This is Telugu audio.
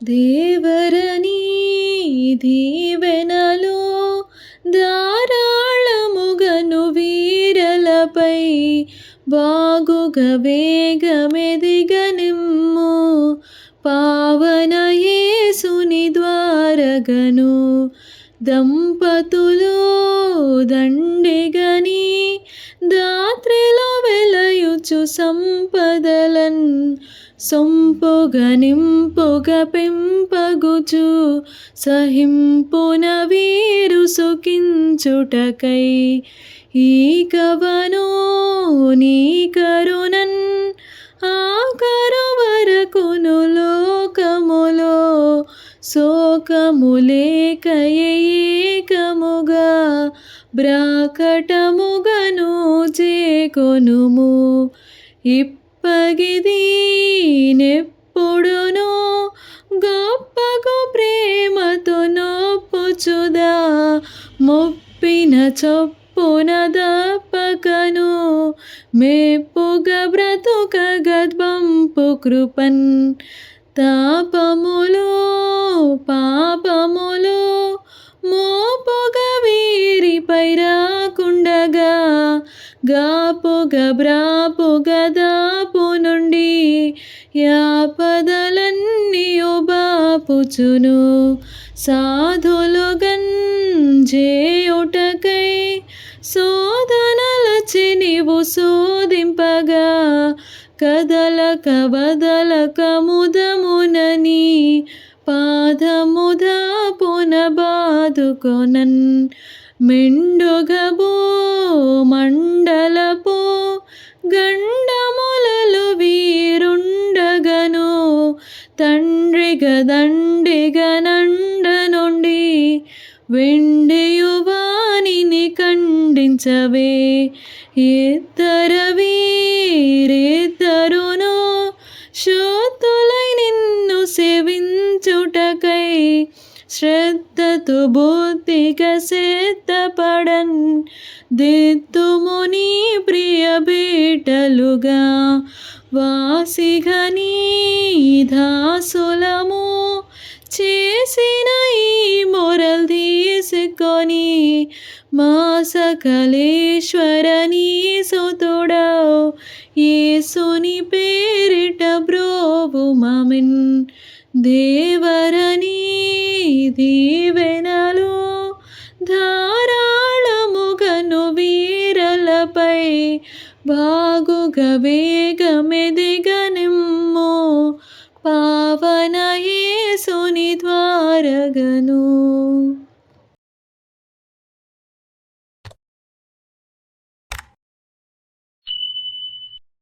దేవరని దీవెనలో ధారాళముగను వీరలపై బాగుగ వేగమెదిగనిమ్ము పావన యేసుని ద్వారగను దంపతులు దండిగని దాత్రిలో వెలయుచు సంపదలన్ సొంపుగ నింపుగ పెంపగుచు సహింపున వీరు సుఖించుటకై ఈ కవనో నీ కరుణన్ ఆఖరు వరకును లోకములో శోకములేక ఏకముగా బ్రాకటముగను చేకొనుము ఇప్పగిది నెప్పుడునో గొప్పకు ప్రేమతో నొప్పుచుదా మొప్పిన చొప్పున దప్పకను మెప్పుగ బ్రతుక గద్బంపు కృపన్ తాపములో పాపములో మోపుగ వీరిపై రాకుండగా గాపుగ బ్రాపుగ దాపు నుండి యాపదలన్నీయు బాపుచును సాధులుగన్ జేయుటకై శోధనలచి నీవు శోధింపగా కదలక వదలక ముదమునని పాదముదా పునబాదుకొనన్ మెండుగబో మండలపు గండములలు వీరుండగను తండ్రిగ దండిగ నండ నుండి వెండియు వానిని ఖండించవే ఇద్దర వీరిద్దరును శోతులై నిన్ను సేవించుటకై శ్రద్ధతో బుద్ధిగా సిద్ధపడన్ దిద్దుము నీ ప్రియ బీటలుగా వాసిగా నీ దాసులము చేసిన ఈ మొరల్ తీసుకొని మా సకలేశ్వర నీ సుతుడవు యేసుని పేరిట బ్రోవు మమిన్ దేవరని దీవెనలు ధారాళముగను వీరలపై బాగుగ వేగమెదిగనిమ్ము పావన యేసుని ద్వారగను.